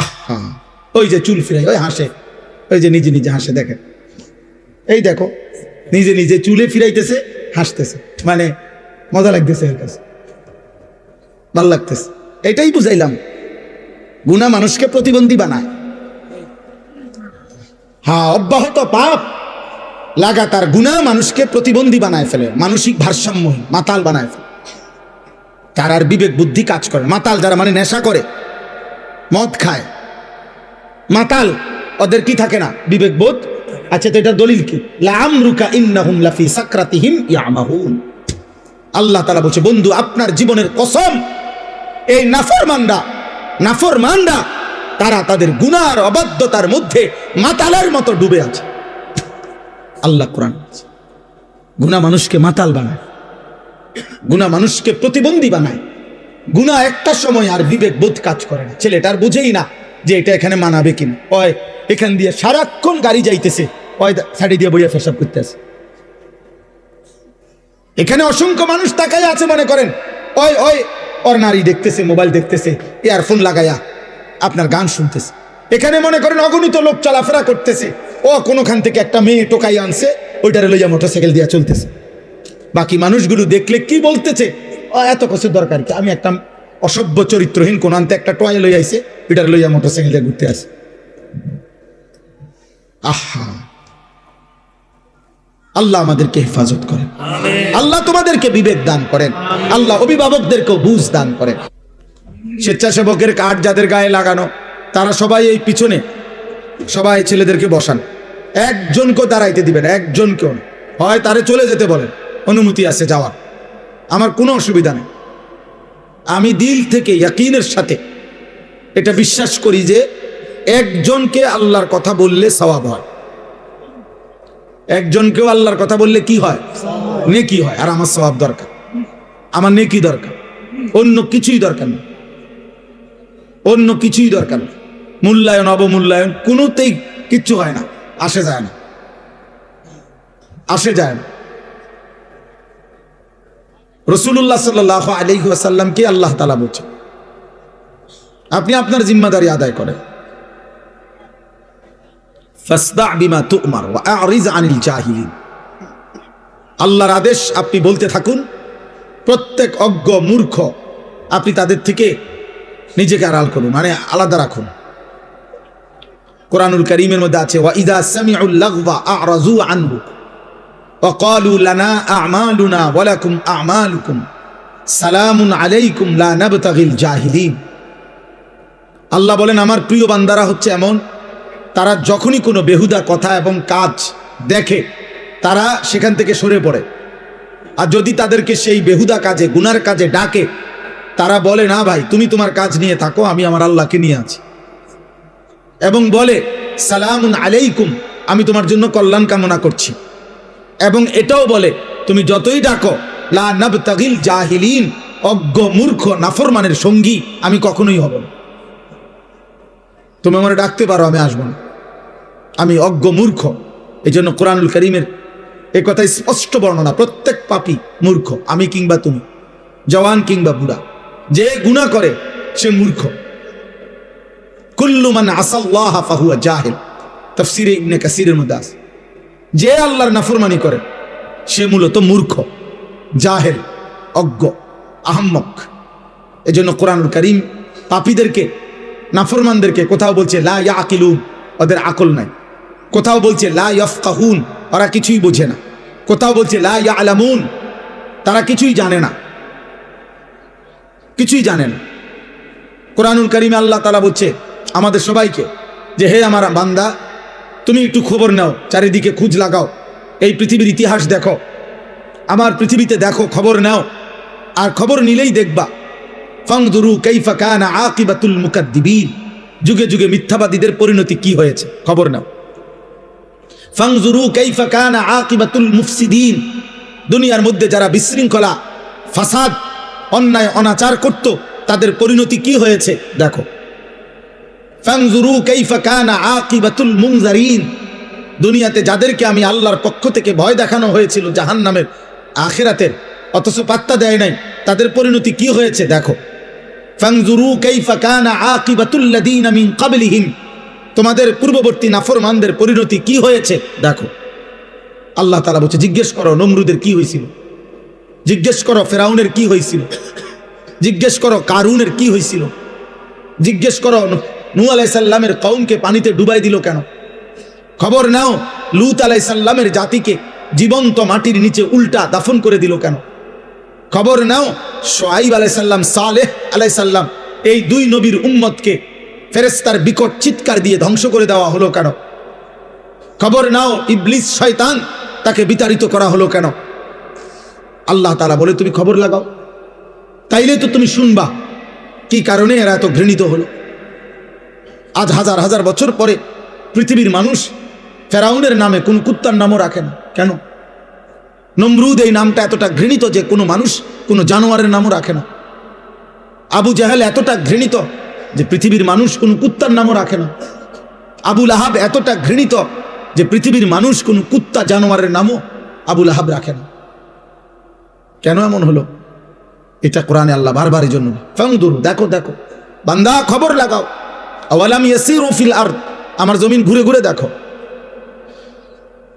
আহা, ওই যে চুল ফিরাই, ওই হাসে, ওই যে নিজে নিজে হাসে, দেখেন এই দেখো নিজে নিজে চুলে ফিরাইতেছে, হাসতেছে, মানে মজা লাগতেছে, এর কাছে ভাল লাগতেছে। এটাই বুঝাইলাম, গুনাহ মানুষকে প্রতিবন্ধী বানায়। হ্যাঁ, অব্যাহত পাপ লাগাতার গুনাহ মানুষকে প্রতিবন্ধী বানায় ফেলে, মানসিক ভারসাম্য মাতাল বানায় ফেলে, তার আর বিবেক বুদ্ধি কাজ করে। মাতাল যারা, মানে নেশা করে, মদ খায়, মাতাল, ওদের কি থাকে না? বিবেক বোধ। আচ্ছা, তো এটা দলিল কি? লাআমরুকা ইন্নাহুম লাফি সাকরাতিহিম ইয়ামাহুন। আল্লাহ তাআলা বলছে, বন্ধু আপনার জীবনের কসম, এই নাফরমানরা তারা তাদের গুনার অবাধ্যতার মধ্যে মাতালের মতো ডুবে আছে। আল্লাহ কোরআন বলছে, গুনাহ মানুষকে মাতাল বানায়, গুনাহ মানুষকে প্রতিবন্ধী বানায়। গুনাহ একটা সময় আর বিবেক বোধ কাজ করে না, ছেলেটার বুঝেই না যে এটা এখানে মানাবে কিনা। ওই এখান দিয়ে সারাক্ষণ গাড়ি যাইতেছে, ওই সাইডে দিয়ে বইয়া পেশাব করতেছে। এখানে অসংখ্য মানুষ তাকাই আছে, মনে করেন ওই ওই ওর নারী দেখতেছে, মোবাইল দেখতেছে, ইয়ারফোন লাগায়া আপনার গান শুনতেছে। এখানে মনে করেন অগণিত লোক চলাফেরা করতেছে, ও কোনোখান থেকে একটা মেয়ে টোকাই আনছে, ওইটারে লইয়া মোটরসাইকেল দিয়া চলতেছে। বাকি মানুষগুলো দেখলে কি বলতেছে, ও এত কিছু দরকার কি, আমি একটা অসভ্য চরিত্রহীন কোন আনতে একটা টয় লই আইছে, ওইটারে লইয়া মোটরসাইকেল দিয়ে ঘুরতে আসে। আহা, আল্লাহ আমাদেরকে হেফাজত করেন, আল্লাহ তোমাদেরকে বিবেক দান করেন, আল্লাহ অভিভাবকদেরকেও বুঝ দান করেন। স্বেচ্ছাসেবকের কার্ড যাদের গায়ে লাগানো, তারা সবাই এই পিছনে সবাই ছেলেদেরকে বসান, একজনকেও দাঁড়াইতে দিবেন, একজনকেও। হয় তারে চলে যেতে বলেন, অনুমতি আছে যাওয়ার, আমার কোনো অসুবিধা নেই। আমি দিল থেকে ইয়াকিনের সাথে এটা বিশ্বাস করি যে একজনকে আল্লাহর কথা বললে সওয়াব হয়, একজনকেও আল্লাহর কথা বললে কি হয়? নেকি হয়। আর আমার সওয়াব দরকার, আমার নেকি দরকার, অন্য কিছুই দরকার নেই, অন্য কিছুই দরকার নেই। মূল্যায়ন অবমূল্যায়ন কোনোতেই কিচ্ছু হয় না, আসে যায় না, আসে যায় না। রাসূলুল্লাহ সাল্লাল্লাহু আলাইহি ওয়াসাল্লামকে আল্লাহ তাআলা বলছেন, আপনি আপনার জিম্মাদারি আদায় করেন। ফাসদা বিমা তু'মার ওয়া আ'রিজ আনিল জাহিলিন। আল্লাহর আদেশ আপনি বলতে থাকুন, প্রত্যেক অজ্ঞ মূর্খ আপনি তাদের থেকে নিজেকে আড়াল করুন, মানে আলাদা রাখুন। কোরআনুল কারীমের মধ্যে আছে, ওয়া ইযা সামিউল লাগওয়া আ'রাযু আনহু ওয়া ক্বালু লানা আ'মালুনা ওয়া লাকুম আ'মালুকুম সালামুন আলাইকুম লা নাবতাগিল জাহিলিন। আল্লাহ বলেন, আমার প্রিয় বান্দারা হচ্ছে এমন, তারা যখনই কোনো বেহুদা কথা এবং কাজ দেখে তারা সেখান থেকে সরে পড়ে। আর যদি তাদেরকে সেই বেহুদা কাজে, গুনার কাজে ডাকে, তারা বলে, না ভাই তুমি তোমার কাজ নিয়ে থাকো, আমি আমার আল্লাহকে নিয়ে আছি। এবং বলে, সালামুন আলাইকুম, আমি তোমার জন্য কল্যাণ কামনা করছি। এবং এটাও বলে, তুমি যতই ডাকো, লা নাবতাগিল জাহিলিন, অজ্ঞ মূর্খ নাফরমানের সঙ্গী আমি কখনোই হব না। তুমি আমার ডাকতে পারো, আমি আসবো না, আমি অজ্ঞ মূর্খ। এই জন্য কোরআনুল কারীমের এই কথা স্পষ্ট বর্ণনা, প্রত্যেক পাপী মূর্খ, আমি কিংবা তুমি, জওয়ান কিংবা বুড়া, যে গুনাহ করে সে মূর্খ। কুল্লু মান আসাল্লাহ ফাহুয়া জাহিল, তাফসীরে ইবনে কাসীরের মধ্যে আছে, যে আল্লাহর নাফরমানি করে সে মূলত মূর্খ, জাহেল, অজ্ঞ, আহম্মক। এই জন্য কোরআনুল কারীম পাপীদেরকে, নাফরমানদেরকে কোথাও বলছে লা ইয়াকিলুন, ওদের আকল নাই। কোথাও বলছে লা ইয়াফকাহুন, ওরা কিছুই বোঝে না। কোথাও বলছে লা ইয়ালামুন, তারা কিছুই জানে না, কিছুই জানে না। কোরআনুল কারীমে আল্লাহ তাআলা বলছে আমাদের সবাইকে যে, হে আমার বান্দা, তুমি একটু খবর নাও, চারিদিকে খোঁজ লাগাও, এই পৃথিবীর ইতিহাস দেখো, আমার পৃথিবীতে দেখো, খবর নাও। আর খবর নিলেই দেখবা, ফানজুরু কাইফা কানা আকিবাতুল মুকাদ্দিবিন, যুগে যুগে মিথ্যাবাদীদের পরিণতি কি হয়েছে, খবর নাও। ফানজুরু কাইফা কানা আকিবাতুল মুফসিদিন, দুনিয়ার মধ্যে যারা বিশৃঙ্খলা, ফাসাদ, অন্যায় অনাচার করত, তাদের পরিণতি কি হয়েছে দেখো। ফানজুরু কাইফা কানা আকিবাতুল মুনজারিন, দুনিয়াতে যাদেরকে আমি আল্লাহর পক্ষ থেকে ভয় দেখানো হয়েছিল জাহান্নামের, আখিরাতের, অথচ পাত্তা দেয় নাই, তাদের পরিণতি কি হয়েছে দেখো। ফানজুরু কাইফা কানা আকিবাতুল লাযিনা মিন ক্বাবলিহিম, তোমাদের পূর্ববর্তী নাফরমানদের পরিণতি কি হয়েছে দেখো। আল্লাহ তাআলা বলছে জিজ্ঞেস করো নমরুদের কি হয়েছিল, জিজ্ঞেস করো ফেরাউনের কি হয়েছিল, জিজ্ঞেস করো কারুনের কি হয়েছিল, জিজ্ঞেস করো নূহ আলাইহিস সালামের কওমকে পানিতে ডুবাই দিল কেন, খবর নাও লূত আলাইহিস সালামের জাতিকে জীবন্ত মাটির নিচে উল্টা দাফন করে দিল কেন, খবর নাও শুআয়ব আলাইহিস সালাম, সালেহ আলাইহিস সালাম, এই দুই নবীর উম্মতকে ফেরেশতার বিকট চিৎকার দিয়ে ধ্বংস করে দেওয়া হলো কেন, খবর নাও ইবলিস শয়তান তাকে বিতাড়িত করা হলো কেন। আল্লাহ তাআলা বলে তুমি খবর লাগাও, তাইলে তো তুমি শুনবা কি কারণে এরা এত ঘৃণিত হলো। আজ হাজার হাজার বছর পরে পৃথিবীর মানুষ ফেরাউনের নামে কোন কুত্তার নামও রাখে না কেন? নমরুদ এই নামটা এতটা ঘৃণিত যে কোনো মানুষ কোনো জানোয়ারের নামও রাখে না। আবু জাহেল এতটা ঘৃণিত যে পৃথিবীর মানুষ কোনো কুত্তার নামও রাখে না। আবু লাহাব এতটা ঘৃণিত যে পৃথিবীর মানুষ কোনো কুত্তা জানোয়ারের নামও আবু লাহাব রাখে না। কেন এমন হলো? এটা কোরআনে আল্লাহ বারবার এই জন্য ফানজুরু, দেখো দেখো বান্দা খবর লাগাও। আওয়ালাম ইয়াসিরু ফিল আরদ, আমার জমিন ঘুরে ঘুরে দেখো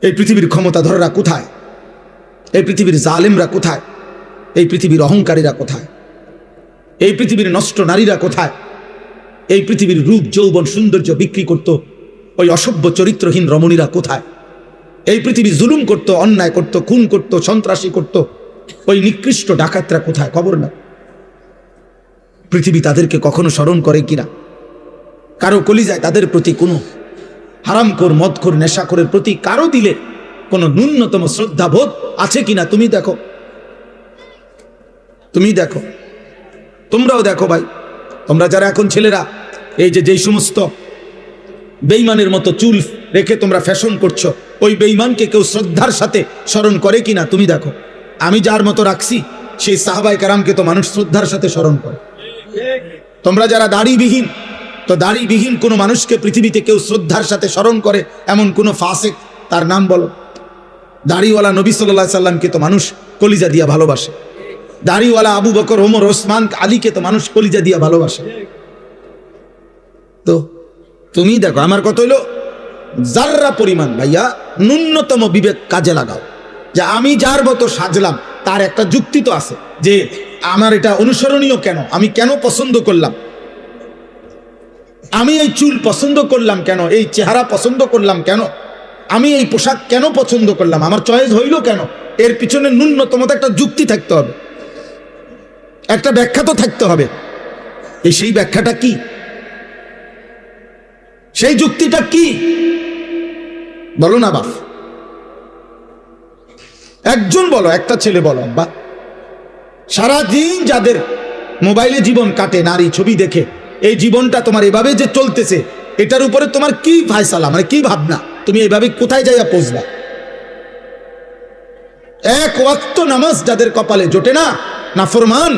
এই পৃথিবীর ক্ষমতাধররা কোথায়, এই পৃথিবীর জালেমরা কোথায়, এই পৃথিবীর অহংকারীরা কোথায়, এই পৃথিবীর নষ্ট নারীরা কোথায়, এই পৃথিবীর রূপ যৌবন সৌন্দর্য বিক্রি করত ওই অসভ্য চরিত্রহীন রমণীরা কোথায়, এই পৃথিবী জুলুম করত, অন্যায় করত, খুন করত, সন্ত্রাসী করত ওই নিকৃষ্ট ডাকাতরা কোথায়, খবর না। পৃথিবী তাদেরকে কখনো স্মরণ করে কিনা? কারো কলিজায় তাদের প্রতি কোনো হারামখোর মদখোর নেশাখোরের প্রতি কারো দিলে কোনো ন্যূনতম শ্রদ্ধাবোধ আছে কিনা? তুমি দেখো, তুমি দেখো, তোমরাও দেখো ভাই। তোমরা যারা এখন ছেলেরা এই যে যেই সমস্ত বেঈমানের মতো চুল রেখে তোমরা ফ্যাশন করছো, ওই বেঈমানকে কেউ শ্রদ্ধার সাথে স্মরণ করে কিনা? তুমি দেখো। আমি যার মতো রাখছি সেই সাহাবায়ে কেরামকে তো মানুষ শ্রদ্ধার সাথে স্মরণ করে। তোমরা যারা দাড়িবিহীন, তো দাড়িবিহীন কোনো মানুষকে পৃথিবীতে কেউ শ্রদ্ধার সাথে স্মরণ করে এমন কোনো ফাসিক তার নাম বলো? দাড়িওয়ালা নবী সাল্লাল্লাহু আলাইহি সাল্লামকে তো মানুষ কলিজা দিয়া ভালোবাসে। দাড়িওয়ালা আবু বকর, ওমর, ওসমান, আলীকে তো মানুষ কলিজা দিয়া ভালোবাসে। তো তুমি দেখো, আমার কথা হইলো যাররা পরিমাণ ভাইয়া ন্যূনতম বিবেক কাজে লাগাও। যে আমি যার মতো সাজলাম তার একটা যুক্তি তো আছে, যে আমার এটা অনুসরণীয় কেন, আমি কেন পছন্দ করলাম, আমি এই চুল পছন্দ করলাম কেন, এই চেহারা পছন্দ করলাম কেন, আমি এই পোশাক কেন পছন্দ করলাম, আমার চয়েস হইল কেন, এর পিছনে ন্যূনতম একটা যুক্তি থাকতে হবে, একটা ব্যাখ্যা তো থাকতে হবে। সেই ব্যাখ্যাটা কি, সেই যুক্তিটা কি বলো না বাপ, একজন বলো, একটা ছেলে বলো। আব্বা, সারাদিন যাদের মোবাইলে জীবন কাটে নারী ছবি দেখে, এই জীবনটা তোমার এভাবে যে চলতেছে, এটার উপরে তোমার কি ফায়সালা, মানে কি ভাবনা, তুমি এইভাবে কোথায় যাইয়া পৌঁছবা? এক ওয়াক্ত নামাজ যাদের কপালে জোটে না, নাফরমান,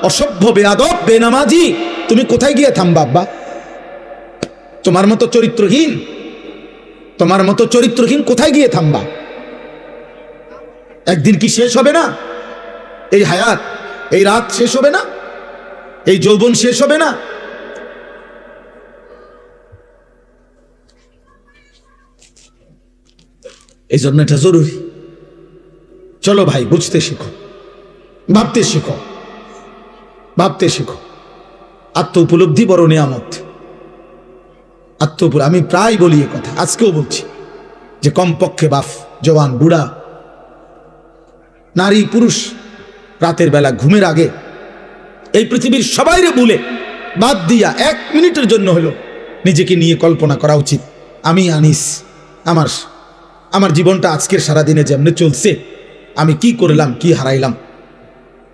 অসভ্য, বেয়াদব, বেনামাজি, তুমি কোথায় গিয়ে থামবা আব্বা? তোমার মতো চরিত্রহীন, তোমার মতো চরিত্রহীন কোথায় গিয়ে থামবা? একদিন কি শেষ হবে না? এই হায়াত, এই রাত শেষ হবে না? এই যৌবন শেষ হবে না? এই জন্য এটা জরুরি। চলো ভাই, বুঝতে শিখো, ভাবতে শিখো, ভাবতে শিখো। আত্ম উপলব্ধি বড় নিয়ামত। আমি প্রায় বলি এ কথা, আজকেও বলছি, যে কমপক্ষে বাপ, জওয়ান, বুড়া, নারী, পুরুষ রাতের বেলা ঘুমের আগে এই পৃথিবীর সবাইরে ভুলে বাদ দিয়া 1 মিনিটের জন্য হলো নিজেকে নিয়ে কল্পনা করা উচিত। আমি আনিস, আমার জীবনটা আজকের সারাদিনে যেমনি চলছে, আমি কি করলাম, কি হারাইলাম,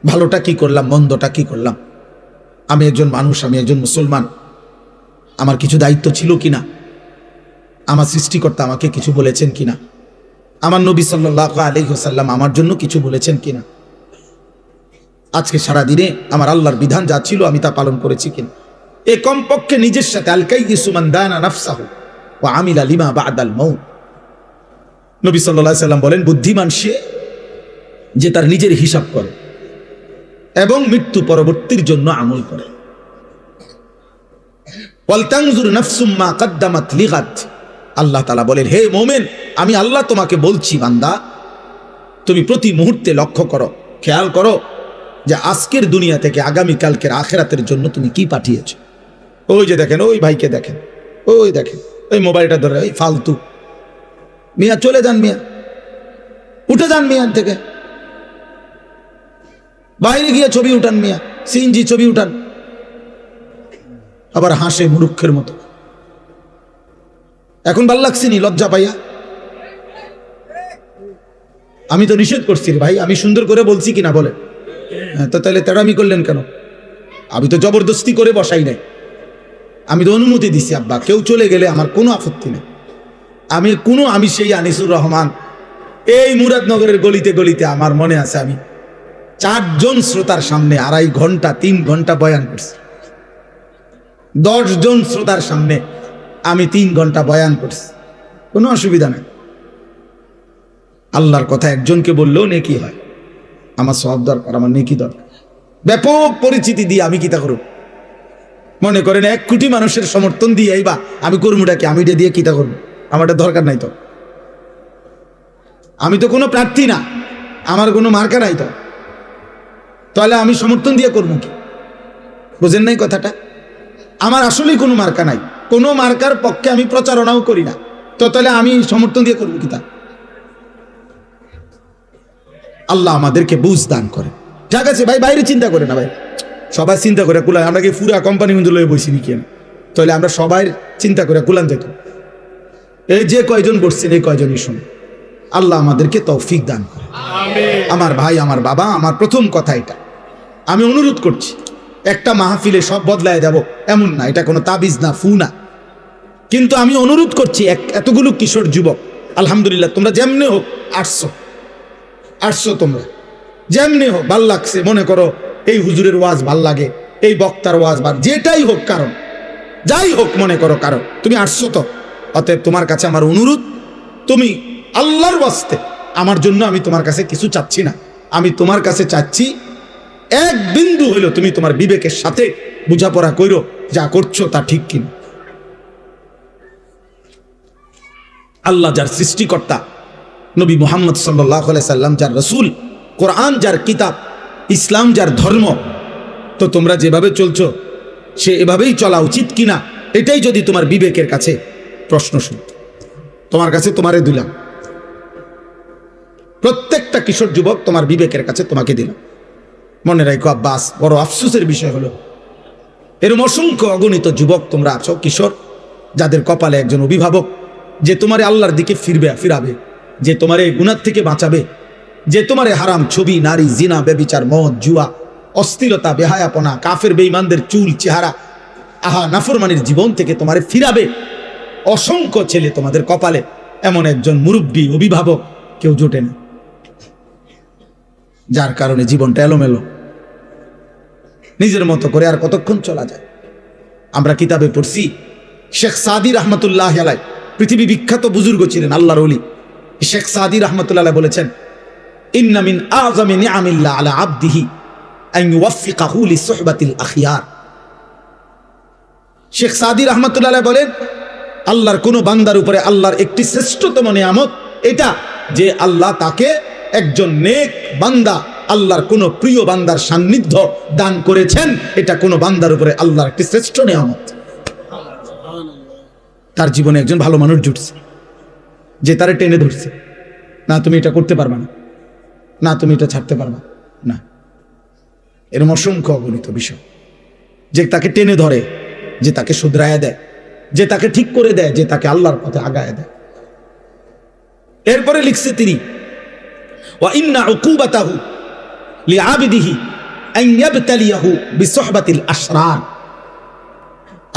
ভালোটা কি করলাম, মন্দটা কি করলাম, আমি একজন মানুষ, আমি একজন মুসলমান, আমার কিছু দায়িত্ব ছিল কিনা, আমার সৃষ্টিকর্তা আমাকে কিছু বলেছেন কিনা, আমার নবী সাল্লাল্লাহু আলাইহি ওয়াসাল্লাম আমার জন্য কিছু বলেছেন কিনা, আজকে সারাদিনে আমার আল্লাহর বিধান যা ছিল আমি তা পালন করেছি কিনা। এ কমপক্ষে নিজের সাথে আল কাইয়িসু মান দানা নাফসাহু ওয়া আমিলা লিমা বা'দাল মাউত। নবী সাল্লাল্লাহু আলাইহি ওয়াসাল্লাম বলেন, বুদ্ধিমান সে যে তার নিজের হিসাব করে এবং মৃত্যু পরবর্তীর জন্য আমল করে। ওয়ালতানজুর নাফসুম মা কদ্দামাত লিগাদ। আল্লাহ তাআলা বলেন, হে মুমিন, আমি আল্লাহ তোমাকে বলছি বান্দা, তুমি প্রতি মুহূর্তে লক্ষ্য করো, খেয়াল করো যে আজকের দুনিয়া থেকে আগামী কালকের আখিরাতের জন্য তুমি কি পাঠিয়েছো। ওই যে দেখেন, ওই ভাইকে দেখেন, ওই দেখেন, ওই মোবাইলটা ধরে, ওই ফালতু মিয়া, চলে যান মিয়া, উঠে যান মিয়ার থেকে, বাইরে গিয়ে ছবি উঠান মিয়া, সিএনজি ছবি উঠান, আবার হাসে মূর্খের মতো। এখন ভাল লাগছে নি লজ্জা পাইয়া? আমি তো নিষেধ করছি রে ভাই, আমি সুন্দর করে বলছি কিনা বলে? তো তাহলে তেড়ামি করলেন কেন? আমি তো জবরদস্তি করে বসাই নাই, আমি তো অনুমতি দিছি আব্বা, কেউ চলে গেলে আমার কোনো আপত্তি নেই। আমি সেই আনিসুর রহমান, এই মুরাদনগরের গলিতে গলিতে আমার মনে আছে আমি 4 জন শ্রোতার সামনে 2.5 ঘন্টা 3 ঘন্টা বয়ান করছি। 10 জন শ্রোতার সামনে আমি 3 ঘন্টা বয়ান করছি, কোনো অসুবিধা নেই। আল্লাহর কথা একজনকে বললেও নেকি হয়, আমার সওয়াব দরকার, আমার নেকি দরকার। ব্যাপক পরিচিতি দিয়ে আমি কি তা করব? মনে করেন 1 কোটি মানুষের সমর্থন দিয়ে বা আমি কর্মীটাকে আমি দিয়ে কি তা করব? আমার দরকার নাই তো, আমি তো কোনো প্রার্থী না, আমার কোনো মার্কা নাই তো, তাহলে আমি সমর্থন দিয়ে করবো কি? বুঝেন নাই কথাটা? আমার আসলেই কোনো মার্কা নাই, কোনো মার্কার পক্ষে আমি প্রচারণাও করি না, তো তাহলে আমি সমর্থন দিয়ে করবো কি? তা আল্লাহ আমাদেরকে বুঝ দান করে। ঠিক আছে ভাই, বাইরে চিন্তা করে না ভাই, সবাই চিন্তা করে কুলান। আমরা কি পুরা কোম্পানি মধ্যে লয়ে বসি নাকি? তাহলে আমরা সবাই চিন্তা করে কুলান যেত। এই যে কয়জন বসছেন, এই কয়জনই শুনে, আল্লাহ আমাদেরকে তৌফিক দান করে। আমার ভাই, আমার বাবা, আমার প্রথম কথা এটা, আমি অনুরোধ করছি, একটা মাহফিলে সব বদলায় যাব এমন না, এটা কোনো তাবিজ না, ফু না, কিন্তু আমি অনুরোধ করছি এতগুলো কিশোর যুবক, আলহামদুলিল্লাহ তোমরা যেমনি হোক আসছো, তোমরা যেমনি হোক ভাল লাগছে, মনে করো এই হুজুরের ওয়াজ ভাল লাগে, এই বক্তার ওয়াজ ভাল, যেটাই হোক কারণ, যাই হোক মনে করো কারণ, তুমি আসছো তো, অতএব তোমার কাছে আমার অনুরোধ, তুমি আল্লাহর ওয়াস্তে, আমার জন্য আমি তোমার কাছে কিছু চাচ্ছি না, আমি তোমার কাছে চাচ্ছি 1 বিন্দু হইল তুমি তোমার বিবেকের সাথে বোঝাপড়া কইরো, যা করছো তা ঠিক কিনা। আল্লাহ যার সৃষ্টিকর্তা, নবী মুহাম্মদ সাল্লাল্লাহু আলাইহি সাল্লাম যার রাসূল, কোরআন যার কিতাব, ইসলাম যার ধর্ম, তো তোমরা যেভাবে চলছো সে এভাবেই চলা উচিত কিনা, এটাই যদি তোমার বিবেকের কাছে প্রশ্ন শুন, তোমার কাছে তোমারে দিলাম, প্রত্যেকটা কিশোর যুবক তোমার বিবেকের কাছে তোমাকে দিলাম। মনে রাখো আব্বাস, বড় আফসোসের বিষয় হলো এরকম অসংখ্য অগণিত যুবক তোমরা আছো, কিশোর, যাদের কপালে একজন অভিভাবক যে তোমারে আল্লাহর দিকে ফিরাবে, যে তোমারে গুনাহ থেকে বাঁচাবে, যে তোমারে হারাম ছবি, নারী, জিনা, ব্যভিচার, মদ, জুয়া, অশ্লীলতা, বেহায়াপনা, কাফের বেঈমানদের চুল চেহারা, নাফরমানির জীবন থেকে তোমারে ফিরাবে। অসংখ্য ছেলে তোমাদের কপালে, এমন একজন মুরব্বী অভিভাবক কেউ জোটে না, যার কারণে জীবনটা এলোমেলো, নিজের মতো করে আর কতক্ষণ চলা যায়। আমরা কিতাবে পড়ছি, শেখ সাদি রহমতুল্লাহ আলাইহি, পৃথিবী বিখ্যাত বুজুর্গ ছিলেন, আল্লাহর ওলি, শেখ সাদি রহমতুল্লাহ বলেছেন, ইন্না মিন আযমি নিআমিল্লাহ আলা আবদিহি আন ইউওয়াফিকাহু লিসুহবাতিল আখিয়ার। শেখ সাদি রহমতুল্লাহ বলেন, আল্লাহর কোন বান্দার উপরে আল্লাহর একটি শ্রেষ্ঠতম নিয়ামত এটা, যে আল্লাহ তাকে একজন নেক বান্দা, আল্লাহর কোন প্রিয় বান্দার সান্নিধ্য দান করেছেন। এটা কোন বান্দার উপরে আল্লাহর একটি শ্রেষ্ঠ নিয়ামত। তার জীবনে একজন ভালো মানুষ জুটছে, যে তারে টেনে ধরছে, না তুমি এটা করতে পারবা না, না তুমি এটা ছাড়তে পারবা না। এরকম অসংখ্য অগণিত বিষয়, যে তাকে টেনে ধরে, যে তাকে শুধরায়া দেয়, যে তাকে ঠিক করে দেয়, যে তাকে আল্লাহর পথে আগায় দেয়। এরপরে লিখছে তিনি, ওয়া ইন্না উকুবাতাহু লিআবিদিহি আন ইয়াবতালিয়াহু বিসুহবাতিল আশরার।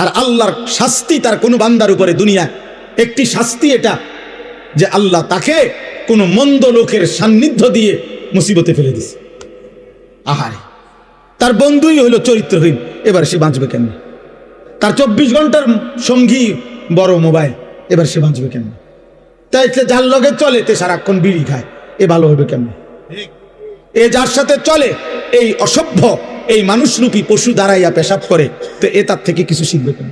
আর আল্লাহর শাস্তি তার কোন বান্দার উপরে দুনিয়ায় একটি শাস্তি এটা, যে আল্লাহ তাকে কোন মন্দ লোকের সান্নিধ্য দিয়ে মুসিবতে ফেলে দিছে। আহারে, তার বন্ধুই হইল চরিত্রহীন, এবার সে বাঁচবে কেমনে? তার 24 ঘন্টার সঙ্গী বড় মোবাইল, এবার সে বাঁচবে কেমনে? তাই যার লগে চলে তে সারাক্ষণ বিড়ি খায়, এ ভালো হবে কেমনে? এ যার সাথে চলে এই অসভ্য, এই মানুষরূপী পশু দাঁড়াইয়া পেশাব করে, তো এ তার থেকে কিছু শিখবে কেন?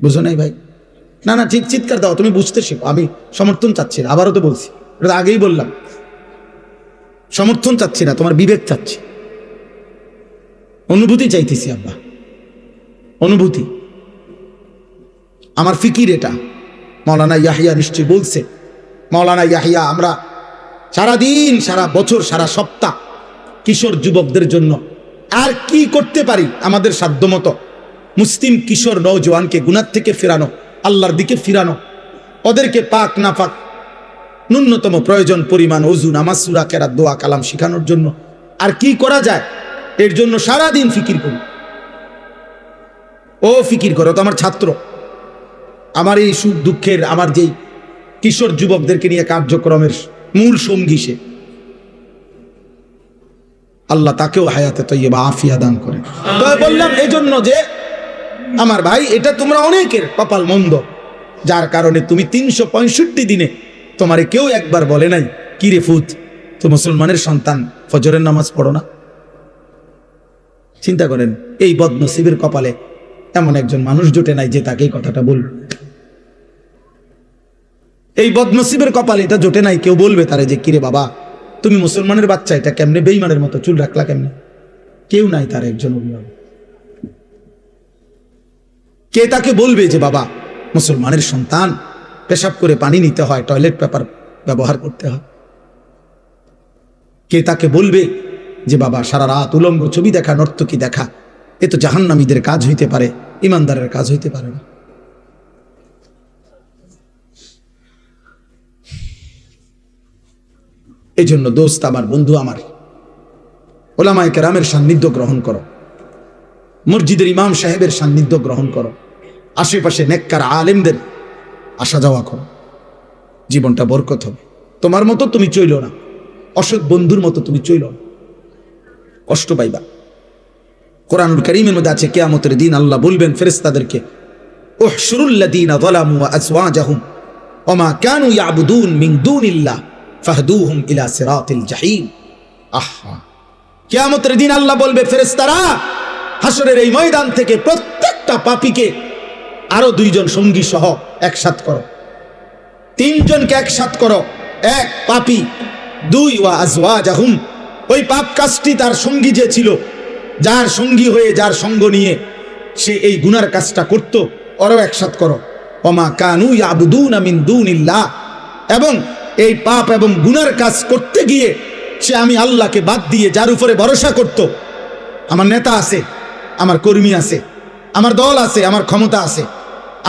বুঝো নাই ভাই? না না, ঠিক চিৎকার দাও, তুমি বুঝতে শিখো। আমি সমর্থন চাচ্ছি না, আবারও তো বলছি, এটা আগেই বললাম, সমর্থন চাচ্ছি না, তোমার বিবেক চাচ্ছি, অনুভূতি চাইতেছি আব্বা, অনুভূতি। আমার ফিকির এটা। মাওলানা ইয়াহিয়া নিশ্চয়ই বলছে, মাওলানা ইয়াহিয়া, আমরা সারাদিন, সারা বছর, সারা সপ্তাহ কিশোর যুবকদের জন্য আর কি করতে পারি আমাদের সাধ্যমতো। মুসলিম কিশোর নওজোয়ানকে গুনাহ থেকে ফেরানো, আল্লাহর দিকে ফিরানো, ওদেরকে পাক না পাক ন্যূনতম প্রয়োজন পরিমাণ ওযু, নামাজ, সূরা কেরাত, দোয়া কালাম শেখানোর জন্য আর কি করা যায়, এর জন্য সারাদিন ফিকির করি। ও ফিকির করো তো আমার ছাত্র, আমার এই সুখ দুঃখের, আমার যেই কিশোর যুবকদেরকে নিয়ে কার্যক্রমের মূল সঙ্গী সে। আল্লাহ তাকেও হায়াতে তৈয়্যিবা আফিয়া দান করেন। তো বললাম এই জন্য যে আমার ভাই, এটা তোমরা অনেকের কপাল মন্দ, যার কারণে তুমি 365 দিনে তোমারে কেউ একবার বলে নাই, কি রে ফুত, তো মুসলমানের সন্তান, ফজরের নামাজ পড়ো না? চিন্তা করেন, এই বদনসিবের কপালে এমন একজন মানুষ জোটে নাই যে তাকে এই কথাটা বলবে। এই বদনসিবের কপালে এটা জোটে নাই, কেউ বলবে তারে যে কিরে বাবা, তুমি মুসলমানের বাচ্চা, এটা কেমনে বেঈমানের মতো চুল রাখলা কেমনে? কেউ নাই তার একজন অভিভাবক। কে তাকে বলবে যে বাবা, মুসলমানের সন্তান, পেশাব করে পানি নিতে হয়, টয়লেট পেপার ব্যবহার করতে হয়? কে তাকে বলবে যে বাবা, সারা রাত উলঙ্গ ছবি দেখা, নর্তকী দেখা, এ তো জাহান্নামীদের কাজ হইতে পারে, ইমানদারের কাজ হইতে পারে না। এই জন্য দোস্ত আমার, বন্ধু আমার, ওলামায়ে কেরামের সান্নিধ্য গ্রহণ করো, মসজিদের ইমাম সাহেবের সান্নিধ্য গ্রহণ করো, আশেপাশে নেককার আলেমদের আসা যাওয়া করো, জীবনটা বরকত হবে। তোমার মতো তুমি চইল না, অসৎ বন্ধুর মতো তুমি চইল না, কষ্ট পাইবা। কোরআনুল কারীমের মধ্যে আছে, কিয়ামতের দিন আল্লাহ বলবেন ফেরেশতাদেরকে, উহশুরুল্লাযীনা যালামু ওয়া আজওয়াজাহুম ওয়া মা কানু ইয়াবুদুন মিন দুনিল্লাহ ফাহদুহুম ইলা সিরাতিল জাহিম। আহা, কিয়ামতের দিন আল্লাহ বলবে, ফেরেশতারা, হাসরের এই ময়দান থেকে প্রত্যেকটা পাপীকে আরো 2 জন সঙ্গী সহ একসাথ করো, 3 জনকে একসাথ করো, 1 পাপী, 2 ওয়া আজওয়াজাহুম, ওই পাপ কাজটি তার সঙ্গী যে ছিল, যার সঙ্গী হয়ে, যার সঙ্গ নিয়ে সে এই গুনার কাজটা করত, ওরাও একসাথ করো। ওমা কানু ইয়াবুদুনা মিন দুনিল্লাহ, এবং এই পাপ এবং গুনার কাজ করতে গিয়ে সে আমি আল্লাহকে বাদ দিয়ে যার উপরে ভরসা করত, আমার নেতা আছে, আমার কর্মী আছে, আমার দল আছে, আমার ক্ষমতা আছে,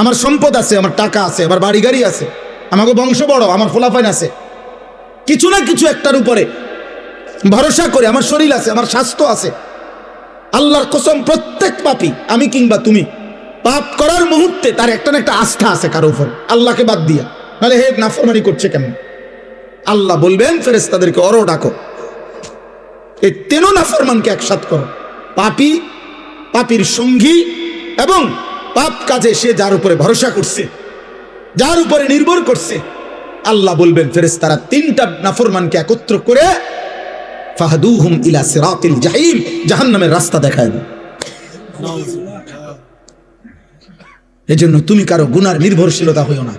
আমার সম্পদ আছে, আমার টাকা আছে, আমার বাড়ি গাড়ি আছে, আমাকে বংশ বড়, আমার ফলাফাইন আছে, কিছু না কিছু একটার উপরে ভরসা করে, আমার শরীর আছে, আমার স্বাস্থ্য আছে। আল্লাহর কসম, প্রত্যেক পাপী, আমি কিংবা তুমি, পাপ করার মুহূর্তে তার একটা না একটা আস্থা আছে কারো উপর, আল্লাহকে বাদ দিয়া, নাহলে হে নাফরমানি করছে কেমন? আল্লাহ বলবেন ফেরেশতাদেরকে, ওরও ডাকো, এই 3 নাফরমানকে একসাথ করো, পাপী, পাপীর সঙ্গী এবং পাপ কাজে সে যার উপরে ভরসা করছে, যার উপরে নির্ভর করছে। আল্লাহ বলবেন ফেরেশতারা 3টা নাফরমানকে একত্র করে ফাহদুহুম ইলা সিরাতিল জাহিম, জাহান্নামের রাস্তা দেখায় দেন। এজন্য তুমি কারো গুনার নির্ভরশীলতা হইও না,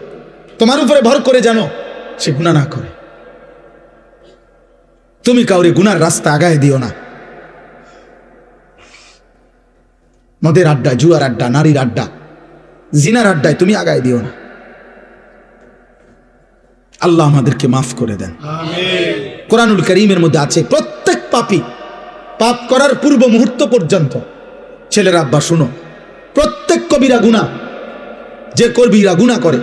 তোমার উপরে ভর করে জানো সে গুনাহ না করে। তুমি কাউরে গুনার রাস্তা আগায় দিও না। মদের আড্ডা, জুয়ার আড্ডা, নারীর আড্ডা, জিনার আড্ডায় তুমি আগায় দিও না। আল্লাহ আমাদেরকে মাফ করে দেন, আমিন। কোরআনুল কারীমের মধ্যে আছে, প্রত্যেক পাপী পাপ করার পূর্ব মুহূর্ত পর্যন্ত, ছেলেরা আব্বা শুনো, প্রত্যেক কবিরা গুনাহ, যে কবিরা গুনাহ করে,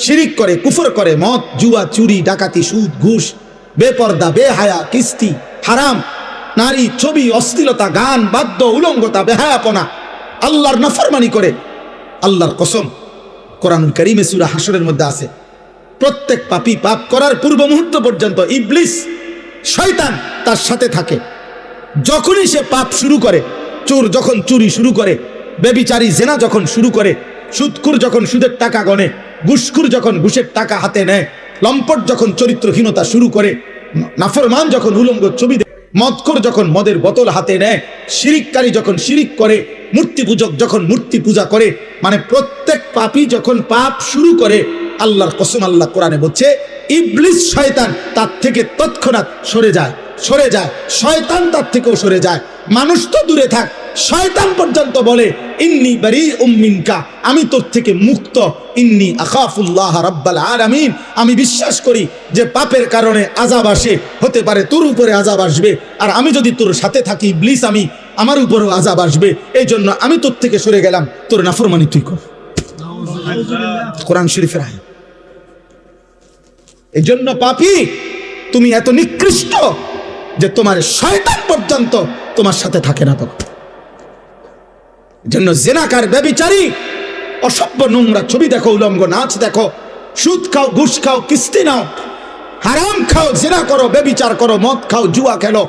শিরিক করে, কুফর করে, মদ, জুয়া, চুরি, ডাকাতি, সুদ, ঘুষ, বেপর্দা, বেহায়া, কিস্তি, হারাম, নারী, ছবি, অশ্লীলতা, গান, বাদ্য, উলঙ্গতা, বেহায়াপনা, আল্লাহর নাফরমানি করে, আল্লাহর কসম, কোরআনুল কারীমে সূরা হাশরের মধ্যে আছে, প্রত্যেক পাপী পাপ করার পূর্ব মুহূর্ত পর্যন্ত ইবলিস, শয়তান তার সাথে থাকে। যখনই সে পাপ শুরু করে, চোর যখন চুরি শুরু করে, ব্যভিচারী জেনা যখন শুরু করে, সুদখোর যখন সুদের টাকা গণে, ঘুষখোর যখন ঘুষের টাকা হাতে নেয়, লম্পট যখন চরিত্রহীনতা শুরু করে, নাফরমান যখন উলঙ্গ ছবি, মদখোর যখন মদের বোতল হাতে নেয়, শিরিককারী যখন শিরিক করে, মূর্তি পূজক যখন মূর্তি পূজা করে, মানে প্রত্যেক পাপী যখন পাপ শুরু করে, আল্লাহর কসম, আল্লাহ কোরআনে বলছে ইবলিস শয়তান তার থেকে তৎক্ষণাৎ সরে যায়। শয়তান তার থেকেও সরে যায়। মানুষ তো দূরে থাক, শয়তান পর্যন্ত বলে ইন্নী বারীউম মিনকা, আমি তোর থেকে মুক্ত। ইন্নী আখাফুল্লাহ রাব্বাল আলামিন, আমি বিশ্বাস করি যে পাপের কারণে আযাব আসে, হতে পারে তোর উপরে আযাব আসবে, আর আমি যদি তোর সাথে থাকি ইবলিস, আমার উপরেও আযাব আসবে, এই জন্য আমি তোর থেকে সরে গেলাম, তোর নাফরমানি তুই কর। কোরআন শরীফের আয়াত। এই জন্য পাপী তুমি এত নিকৃষ্ট যে তোমার শয়তান পর্যন্ত তোমার সাথে থাকে না। তখন জন্য জিনাকার, ব্যভিচারী, অসভ্য নোংরা ছবি দেখো, উলঙ্গ নাচ দেখো, সুদ খাও, ঘুষ খাও, কিস্তি নাও, হারাম খাও, জিনা করো, ব্যভিচার করো, মদ খাও, জুয়া খেলো,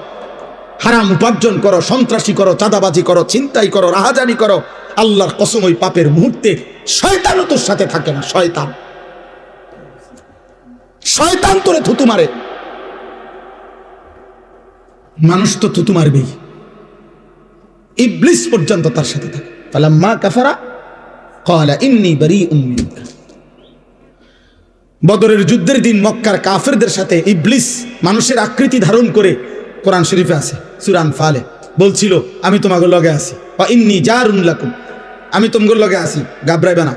হারাম উপার্জন করো, সন্ত্রাসী করো, চাঁদাবাজি করো, ছিনতাই করো, রাহাজানি করো, আল্লাহর কসম ওই পাপের মুহূর্তে শয়তানও তোর সাথে থাকে না। শয়তান তোরে থুতু মারে, মানুষ তো থুতু মারবেই, ইবলিস পর্যন্ত তার সাথে থাকে। ফালাম্মা কাফারা ক্বালা ইন্নী বারীউম মিনকা। বদরের যুদ্ধের দিন মক্কার কাফেরদের সাথে ইবলিস মানুষের আকৃতি ধারণ করে, কোরআন শরীফে আছে সূরা আনফালে, বলছিল আমি তোমাদের লগে আছি, ওয়া ইন্নী জারুন লাকুম, আমি তোমাদের লগে আছি, ঘাবড়াইবে না।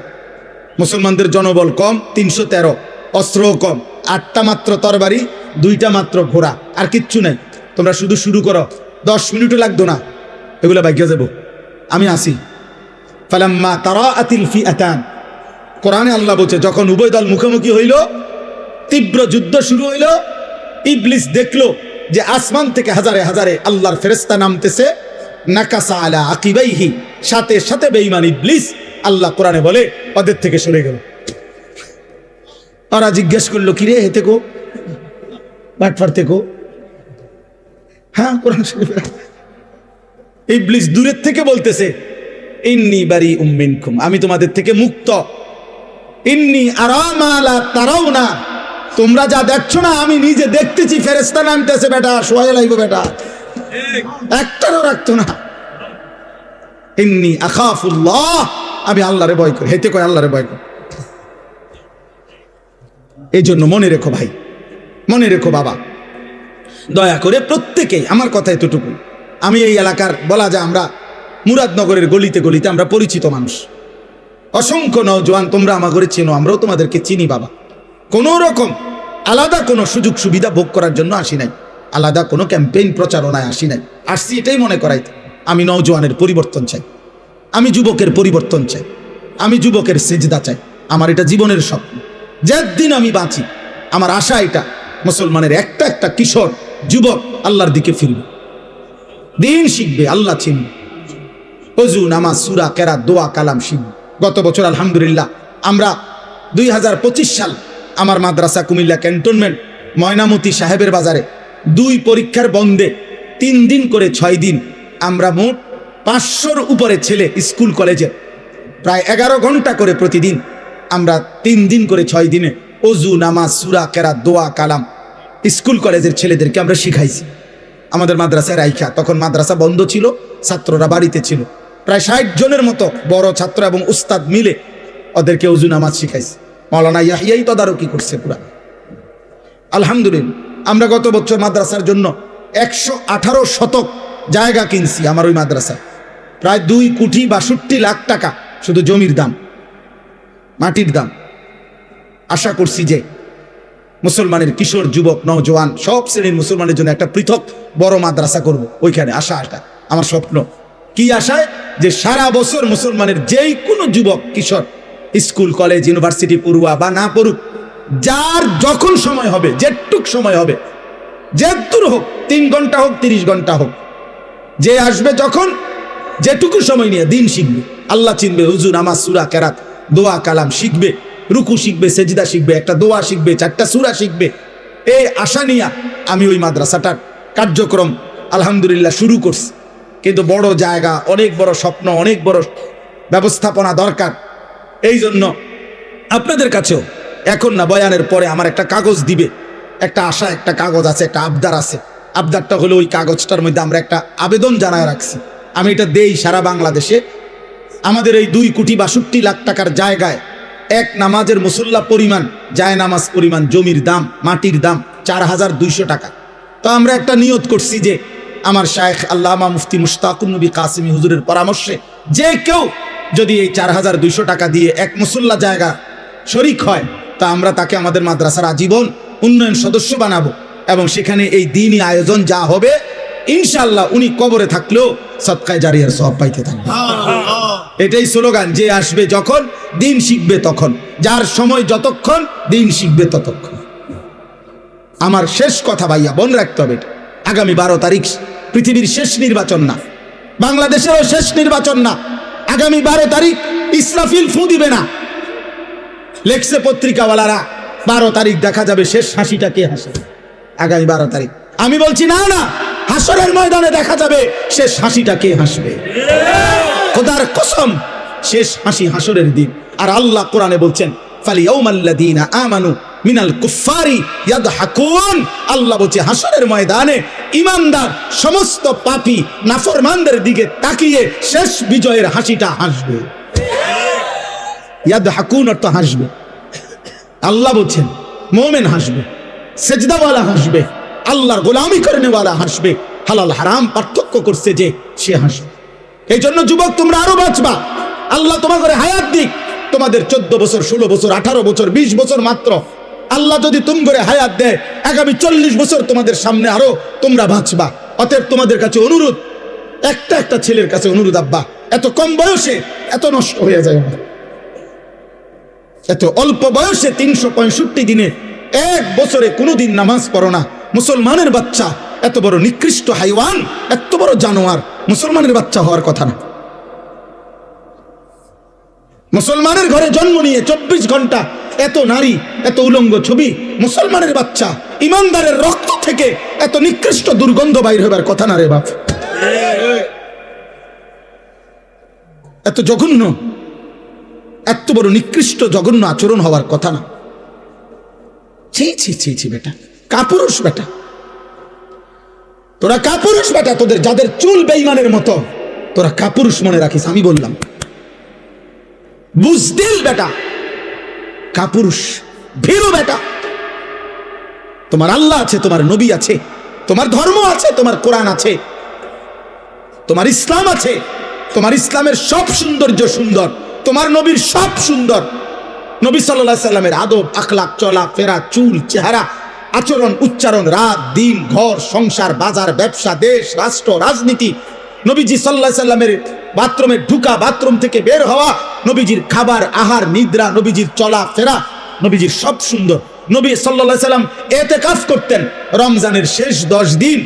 মুসলমানদের জনবল কম, 313, অস্ত্রও কম, 8টা মাত্র তরবারি, 2টা মাত্র ঘোড়া, আর কিচ্ছু নাই। তোমরা শুধু শুরু করো, 10 মিনিটও লাগতো না, এগুলো ভাগ্য যাব, আমি আসি। ফালাম্মা তারাআতিল ফিআতান, কোরআনে আল্লাহ বলছে যখন উভয় দল মুখোমুখি হইল, তীব্র যুদ্ধ শুরু হইল, ইবলিস দেখলো যে আসমান থেকে হাজারে হাজারে আল্লাহর ফেরেশতা নামতেছে, নাকাসা আলা আকিবাইহি, সাথে সাথে বেঈমান ইবলিস, আল্লাহ কোরআনে বলে, ওদের থেকে সরে গেল। ওরা জিজ্ঞেস করলো, কিরে হেতে কো, বাটফার থেকে, হ্যাঁ কোরআন শরীফে ইবলিস দূরের থেকে বলতেছে ইন্নী বারীউম মিনকুম, আমি তোমাদের থেকে মুক্ত। ইন্নী আরা মা লা তারাউনা, তোমরা যা দেখছো না আমি নিজে দেখতেছি, ফেরেশতা নামতেছে, বেটা সোয়া লাইব, বেটা একটারও রাখতো না। ইন্নী আখাফুল্লাহ, আমি আল্লাহরে ভয় করি, হেতে কয় আল্লাহরে ভয় করি। এই জন্য মনে রেখো ভাই, মনে রেখো বাবা, দয়া করে প্রত্যেকেই, আমার কথা এতটুকু, আমি এই এলাকার বলা যায় আমরা মুরাদনগরের গলিতে গলিতে আমরা পরিচিত মানুষ, অসংখ্য নওজোয়ান, তোমরা আমাকে চেনো, আমরাও তোমাদেরকে চিনি বাবা। কোনো রকম আলাদা কোনো সুযোগ সুবিধা ভোগ করার জন্য আসি নাই, আলাদা কোনো ক্যাম্পেইন প্রচারণায় আসি নাই, আসছি এটাই মনে করাইতে আমি নওজোয়ানের পরিবর্তন চাই, আমি যুবকের পরিবর্তন চাই, আমি যুবকের সেজদা চাই। আমার এটা জীবনের স্বপ্ন, যেদিন আমি বাঁচি আমার আশা এটা, মুসলমানের একটা একটা কিশোর যুবক আল্লাহর দিকে ফিরবে, দিন শিখবে, আল্লাহ চিনবে, ওযু, নামাজ, সূরা, কেরাত, দোয়া, কালাম শিখবে। গত বছর আলহামদুলিল্লাহ আমরা 2025 সাল আমার মাদ্রাসা কুমিল্লা ক্যান্টনমেন্ট ময়নামতি সাহেবের বাজারে 2 পরীক্ষার বন্ধে 3 দিন করে 6 দিন আমরা মোট 500-র উপরে ছেলে স্কুল কলেজে প্রায় 11 ঘন্টা করে প্রতিদিন আমরা 3 দিন করে 6 দিনে ওযু, নামাজ, সূরা, কেরাত, দোয়া, কালাম স্কুল কলেজের ছেলেদেরকে আমরা শিখাইছি আমাদের মাদ্রাসায় রাইখা। তখন মাদ্রাসা বন্ধ ছিল, ছাত্ররা বাড়িতে ছিল, প্রায় 60 জনের মতো বড় ছাত্র এবং উস্তাদ মিলে ওদেরকে ওযু নামাজ শিখাইছি। মাওলানা ইয়াহিয়াই তদারকি করছে পুরা। আলহামদুলিল্লাহ আমরা গত বছর মাদ্রাসার জন্য 118 শতক জায়গা কিনছি আমার ওই মাদ্রাসায়, প্রায় 2,62,00,000 টাকা শুধু জমির দাম, মাটির দাম। আশা করছি যে মুসলমানের কিশোর, যুবক, নওজোয়ান সব শ্রেণীর মুসলমানের জন্য একটা পৃথক বড় মাদ্রাসা করব ওইখানে। আশাটা আমার স্বপ্ন। কি আশায়? যে সারা বছর মুসলমানের যেই কোনো যুবক কিশোর স্কুল কলেজ ইউনিভার্সিটি পড়ুয়া বা না পড়ুক, যার যখন সময় হবে, যেটুক সময় হবে, যেদূর হোক, 3 ঘন্টা হোক, 30 ঘন্টা হোক, যে আসবে যখন যেটুকু সময় নিয়ে দিন শিখবে, আল্লাহ চিনবে, ওযু, নামাজ, সূরা, কেরাত, দোয়া, কালাম শিখবে, রুকু শিখবে, সেজদা শিখবে, একটা দোয়া শিখবে, 4টা সূরা শিখবে। এই আশা নিয়ে আমি ওই মাদ্রাসাটার কার্যক্রম আলহামদুলিল্লাহ শুরু করছি। কিন্তু বড় জায়গা, অনেক বড় স্বপ্ন, অনেক বড় ব্যবস্থাপনা দরকার। এই জন্য আপনাদের কাছেও এখন না, বয়ানের পরে আমার একটা কাগজ দিবে, একটা আশা, একটা কাগজ আছে, একটা আবদার আছে। আবদারটা হলো ওই কাগজটার মধ্যে আমরা একটা আবেদন জানায় রাখছি, আমি এটা দেই সারা বাংলাদেশে আমাদের এই 2,62,00,000 টাকার জায়গায় এক নামাজের মুসল্লা পরিমাণ, জায় নামাজ পরিমাণ জমির দাম, মাটির দাম 4,200 টাকা। তো আমরা একটা নিয়ত করছি যে আমার শায়েখ আল্লামা মুফতি মুশতাকুন নবী কাসিমি হুজুরের পরামর্শে যে কেউ যদি এই 4,200 টাকা দিয়ে এক মুসল্লা জায়গা শরিক হয়, তা আমরা তাকে আমাদের মাদ্রাসার আজীবন উন্নয়ন সদস্য বানাবো এবং সেখানে এই দিনই আয়োজন যা হবে ইনশাআল্লাহ উনি কবরে থাকলেও সদকায়ে জারিয়ার সওয়াব পাইতে থাকবে। এটাই স্লোগান, যে আসবে যখন দিন শিখবে তখন, যার সময় যতক্ষণ দিন শিখবে ততক্ষণ। আমার শেষ কথা ভাইয়া বোন রাখতে হবে, আগামী 12 তারিখ পৃথিবীর শেষ নির্বাচন না, বাংলাদেশেরও শেষ নির্বাচন না। আগামী 12 তারিখ ইসরাফিল ফু দিবে না। লেখছে পত্রিকাওয়ালারা 12 তারিখ দেখা যাবে শেষ হাসিটা কে হাসে। আগামী 12 তারিখ আমি বলছি না না, হাসরের ময়দানে দেখা যাবে শেষ হাসিটা কে হাসবে। খোদার কসম, শেষ হাসি হাসরের দিন। আর আল্লাহ কোরআনে বলছেন ফালিয়াউমাল্লাযীনা আমানু মিনাল কুফফারি ইয়াদহাকুন। আল্লাহ বলছে হাসরের ময়দানে ঈমানদার সমস্ত পাপী নাফরমানদের দিকে তাকিয়ে শেষ বিজয়ের হাসিটা হাসবে। ইয়াদহাকুন অর্থ হাসবে। আল্লাহ বলছেন মুমিন হাসবে, সেজদাওয়ালা হাসবে, আল্লাহর গোলামি করেনেওয়ালা হাসবে, হালাল হারাম পার্থক্য করছে যে সে হাসবে। এই জন্য যুবক তোমরা আরো বাঁচবা, আল্লাহ তোমাদের হায়াত দিক, তোমাদের 14 বছর 16 বছর 18 বছর 20 বছর মাত্র, আল্লাহ যদি তুমি করে হায়াত দেয় আগামী 40 বছর তোমাদের সামনে আরো তোমরা বাঁচবা। অতএব তোমাদের কাছে অনুরোধ, একটা ছেলের কাছে অনুরোধ, আব্বা এত কম বয়সে এত নষ্ট হয়ে যায় না, এত অল্প বয়সে 365 দিনে 1 বছরে কোনোদিন নামাজ পড়ো না। মুসলমানের বাচ্চা এত বড় নিকৃষ্ট হাইওয়ান, এত বড় জানোয়ার, মুসলমানের বাচ্চা হওয়ার কথা না। মুসলমানের ঘরে জন্ম নিয়ে 24 ঘন্টা এত নারী, এত উলঙ্গ ছবি, মুসলমানের বাচ্চা ইমানদারের রক্ত থেকে এত নিকৃষ্ট দুর্গন্ধ বাইর হবার কথা না রে বাপ। এত জঘন্য, এত বড় নিকৃষ্ট জঘন্য আচরণ হওয়ার কথা না। ছি ছি ছি ছি বেটা, কাপুরুষ বেটা, তোরা কাপুরুষ বেটা, তোদের যাদের চুল বেঈমানের মতো তোরা কাপুরুষ মনে রাখিস। আমি বললাম বুজদিল বেটা, কাপুরুষ ভীরু বেটা। তোমার আল্লাহ আছে, তোমার নবী আছে, তোমার ধর্ম আছে, তোমার কোরআন আছে, তোমার ইসলাম আছে, তোমার ইসলামের সব সৌন্দর্য সুন্দর, তোমার নবীর সব সুন্দর। নবী সাল্লাল্লাহু আলাইহি সাল্লামের আদব আখলাক, চলা ফেরা, চুল, চেহারা, আচরণ, উচ্চারণ, রাত দিন, ঘর সংসার, বাজার ব্যবসা, দেশ রাষ্ট্র রাজনীতি, নবীজি সাল্লাল্লাহু আলাইহি সাল্লামের বাথরুমে ঢুকা, বাথরুম থেকে বের হওয়া, নবীজির খাবার আহার নিদ্রা, নবীজির চলা ফেরা, নবীজির সব সুন্দর। নবী সাল্লাল্লাহু আলাইহি সাল্লাম ইতিকাফ করতেন রমজানের শেষ 10 দিন।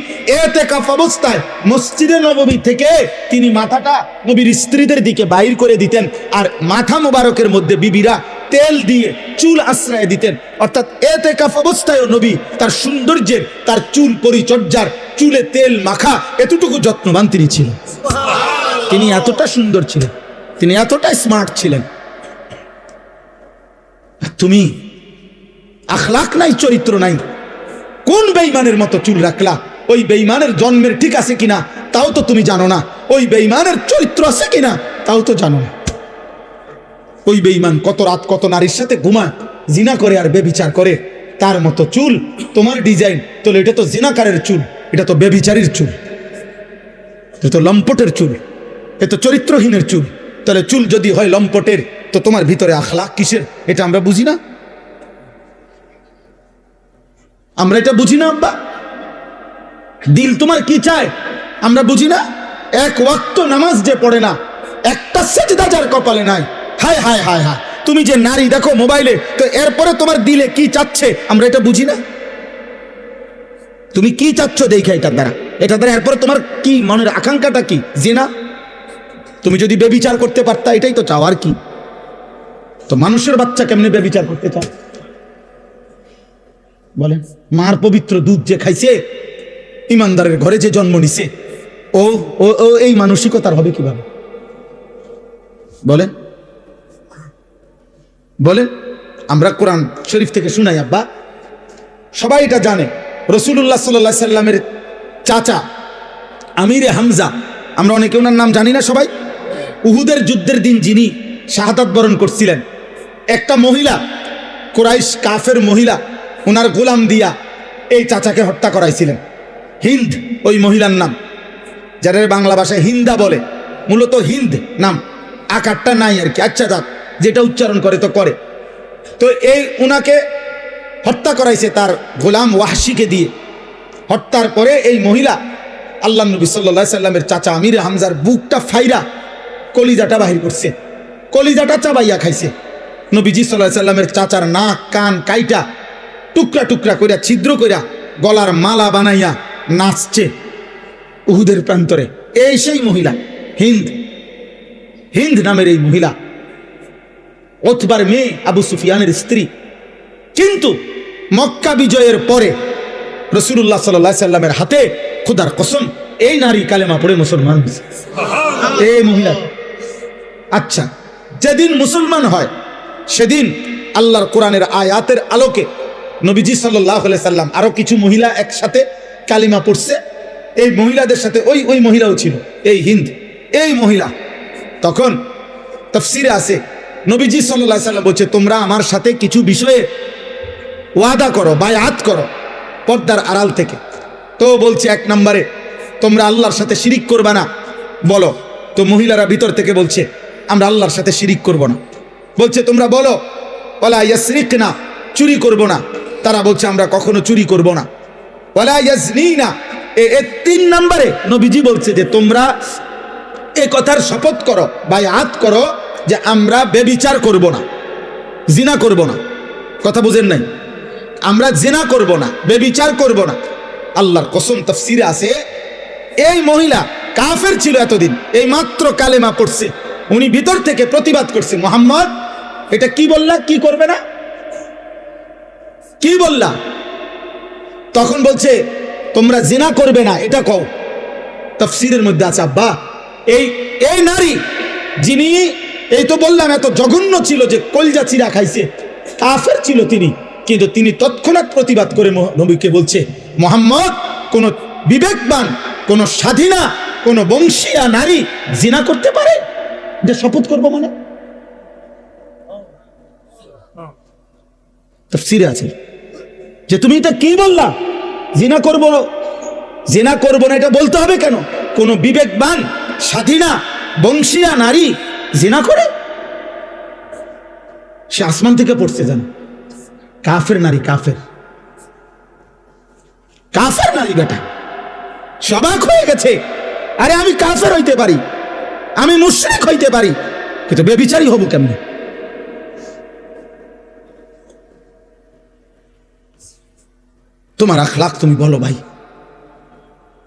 ইতিকাফ অবস্থায় মসজিদে নববী থেকে তিনি মাথাটা নবীর স্ত্রীদের দিকে বাইর করে দিতেন, আর মাথা মোবারকের মধ্যে বিবিরা তেল দিয়ে চুল আশ্রয় দিতেন। অর্থাৎ ইতিকাফ অবস্থায়ও নবী তার সৌন্দর্যের, তার চুল পরিচর্যার, চুলে তেল মাখা এতটুকু যত্নবান তিনি ছিলেন। তিনি এতটা সুন্দর ছিলেন, তিনি এতটা স্মার্ট ছিলেন। তুমি আখলাক নাই, চরিত্র নাই, কোন বেঈমানের মতো চুল রাখলা? ওই বেঈমানের জন্মের ঠিক আছে কিনা তাও তো তুমি জানো না, ওই বেঈমানের চরিত্র আছে কিনা তাও তো জানো না। ওই বেঈমান কত রাত কত নারীর সাথে ঘুমায়, জিনা করে আর বেবিচার করে, তার মতো চুল তোমার ডিজাইন, তাহলে এটা তো জিনাকারের চুল, এটা তো বেবিচারীর চুল, এটা তো লম্পটের চুল, এ তো চরিত্রহীনের চুল। তাহলে চুল যদি হয় লম্পটের, তো তোমার ভিতরে আখলাক কিসের? এটা আমরা বুঝি না, আমরা এটা বুঝি না আব্বা। দিল তোমার কি চায় আমরা বুঝি না। এক ওয়াক্ত নামাজ যে পড়ে না, একটা সেজদা যার কপালে নাই, হায় হায় হায় হায়। তুমি যে নারী দেখো মোবাইলে, তো এরপরে তোমার দিলে কি চাচ্ছে আমরা এটা বুঝি না। তুমি কি চাচ্ছ দেখে এটা দ্বারা এরপরে তোমার কি মনের আকাঙ্ক্ষাটা কি? জিনা। তুমি যদি বেবিচার করতে পারতা, এটাই তো চাও, আর কি? তো মানুষের বাচ্চা কেমনে বেবিচার করতে চাও বলেন? মার পবিত্র দুধ যে খাইছে, ইমানদারের ঘরে যে জন্ম নিছে, ও ও ও এই মানসিকতার হবে কিভাবে বলেন? বলেন। আমরা কোরআন শরীফ থেকে শুনাই আব্বা, সবাই এটা জানে। রাসূলুল্লাহ সাল্লাল্লাহু আলাইহি সাল্লামের চাচা আমিরে হামজা, আমরা অনেকে ওনার নাম জানি না, সবাই উহুদের যুদ্ধের দিন যিনি শাহাদাত বরণ করছিলেন, একটা মহিলা, কুরাইশ কাফের মহিলা, ওনার গোলাম দিয়া এই চাচাকে হত্যা করাইছিলেন। হিন্দ ওই মহিলার নাম, যারা বাংলা ভাষায় হিন্দা বলে, মূলত হিন্দ নাম, আকারটা নাই আর কি। আচ্ছা যাক, যেটা উচ্চারণ করে তো করে। তো এই উনাকে হত্যা করাইছে তার গোলাম ওয়াহশিকে দিয়ে। হত্যার পরে এই মহিলা আল্লাহ নবী সাল্লাল্লাহু আলাইহি সাল্লামের চাচা আমির হামজার বুকটা ফাইরা কলিজাটা বাহির করছে, কলিজাটা চাবাইয়া খাইছে। নবীজি সাল্লাল্লাহু আলাইহি সাল্লামের চাচার নাক কান কাইটা টুকরা টুকরা কইরা ছিদ্র কইরা গলার মালা বানাইয়া নাচছে উহুদের প্রান্তরে। এই সেই মহিলা হিন্দ, হিন্দ নামের এই মহিলা উতবার মেয়ে, আবু সুফিয়ানের স্ত্রী। কিন্তু মক্কা বিজয়ের পরে রাসূলুল্লাহ সাল্লাল্লাহু আলাইহি সাল্লামের হাতে খোদার কসম এই নারী কালেমা পড়ে মুসলমান হয়েছে, এই মহিলা। আচ্ছা, যেদিন মুসলমান হয় সেদিন আল্লাহর কোরআনের আয়াতের আলোকে নবীজি সাল্লাল্লাহু আলাইহি সাল্লাম আরো কিছু মহিলা একসাথে কালিমা পড়ছে। এই মহিলাদের সাথে ওই মহিলাও ছিল, এই হিন্দ, এই মহিলা। তখন তাফসীরে আছে নবীজি সাল্লাল্লাহু আলাইহি সাল্লাম বলছে, তোমরা আমার সাথে কিছু বিষয়ে ওয়াদা করো, বায়াত করো পর্দার আড়াল থেকে। তো বলছে, এক নম্বরে তোমরা আল্লাহর সাথে শিরিক করবা না, বলো। তো মহিলারা ভিতর থেকে বলছে, আমরা আল্লাহর সাথে শিরিক করব না। বলছে, তোমরা বলো ওয়ালা ইয়াসরিকনা, চুরি করব না। তারা বলছে, আমরা কখনো চুরি করব না। ওয়ালা ইয়াজনিনা, তিন নম্বরে নবীজি বলছে যে তোমরা এ কথার শপথ করো, বায়াত করো যে আমরা ব্যভিচার করব না, জিনা করব না। কথা বুঝেন নাই? আমরা জিনা করব না, ব্যভিচার করব না। আল্লাহর কসম, তাফসীরে আছে এই মহিলা কাফের ছিল এতদিন, এই মাত্র কালেমা পড়ছে। উনি ভিতর থেকে প্রতিবাদ করছে, মুহাম্মদ এটা কি বললা, কি করবে না, কি বললা? তখন বলছে, তোমরা জিনা করবে না, এটা কও। তাফসীরের মধ্যে আছে, আব্বা এই নারী যিনি, এই তো বললাম এত জঘন্য ছিল যে কলজা চিরা খাইছে, কাফের ছিল তিনি, কিন্তু তিনি তৎক্ষণাৎ প্রতিবাদ করে নবীকে বলছে, মুহাম্মদ কোন বিবেকবান, কোন স্বাধীনা, কোন বংশীয়া নারী জিনা করতে পারে? যে শপথ করবো মানে তাফসীরে আছে যে তুমি এটা কি বললা, জিনা করব, জিনা করব না এটা বলতে হবে কেন? কোন বিবেকবান স্বাধীনা বংশীয়া নারী জিনা করে? সে আসমান থেকে পড়ছে, জানো? কাফের নারী, কাফের, কাফের নারী বেটা সবাক হয়ে গেছে। আরে আমি কাফের হইতে পারি, আমি মুশরিক হইতে পারি, কিন্তু ব্যভিচারী হব কেমনে? তোমার আখলাক তুমি বলো ভাই,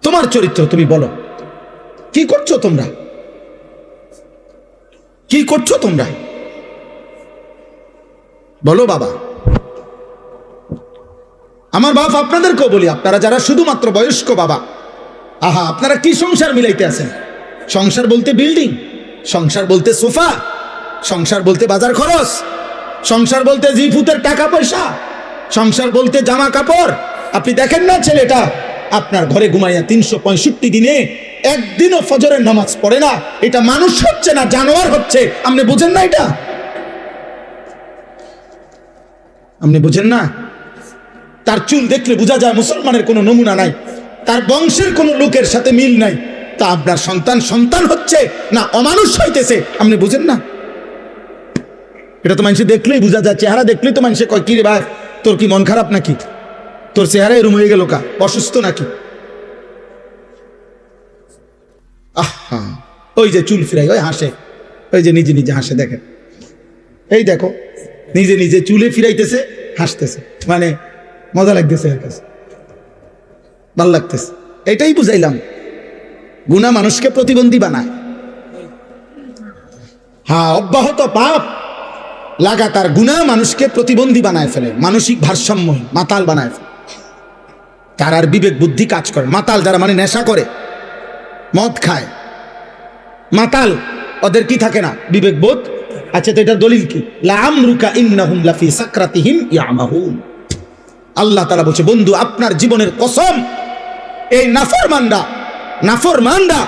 তোমার চরিত্র তুমি বলো, কি করছো তোমরা, কি করছো তোমরা বলো বাবা। আমার বাপ আপনাদেরকেও বলি, আপনারা যারা শুধুমাত্র বয়স্ক বাবা, আহা আপনারা কি সংসার মিলাইতে আছেন? সংসার বলতে বিল্ডিং, সংসার বলতে সোফা, সংসার বলতে বাজার খরচ, সংসার বলতে জিফুতের টাকা পয়সা, সংসার বলতে জামা কাপড়। আপনি দেখেন না ছেলেটা আপনার ঘরে ঘুমাইয়া 365 দিনে একদিনও ফজরের নামাজ পড়ে না, এটা মানুষ হচ্ছে না, জানোয়ার হচ্ছে। আপনি বুঝেন না এটা? আপনি বুঝেন না? তার চুল দেখলে বোঝা যায় মুসলমানের কোনো নমুনা নাই, তার বংশের কোনো লোকের সাথে মিল নাই। তা আপনার সন্তান সন্তান হচ্ছে না অমানুষ হইতেছে? আপনি বুঝেন না? এটা তো মানুষ দেখলেই বোঝা যায়, চেহারা দেখলেই তো মানুষে কয়, কি রে ভাই তোর কি মন খারাপ নাকি, তোর চেহারা এরম হয়ে গেল কা, অসুস্থ নাকি? আহা, ওই যে চুল ফিরাই, ওই হাসে, ওই যে নিজে নিজে হাসে, দেখেন এই দেখো নিজে নিজে চুলে ফিরাইতেছে, হাসতেছে, মানে মজা লাগতেছে, এর কাছে ভাল লাগতেছে। এটাই বুঝাইলাম, গুনাহ মানুষকে প্রতিবন্ধী বানায়। হ্যাঁ, অব্যাহত পাপ লাগাতার গুনাহ মানুষকে প্রতিবন্ধী বানায় ফেলে, মানসিক ভারসাম্য মাতাল বানায় ফেলে, তার আর বিবেক বুদ্ধি কাজ করে। মাতাল যারা মানে নেশা করে, মদ খায়, মাতাল, ওদের কি থাকে না? বিবেক বোধ। আচ্ছা, তো এটা দলিল কি? লাআমরুকা ইন্নাহুম লাফি সাকরাতিহিম ইয়ামাহুন। আল্লাহ তাআলা বলছে, বন্ধু আপনার জীবনের কসম, এই নাফরমানরা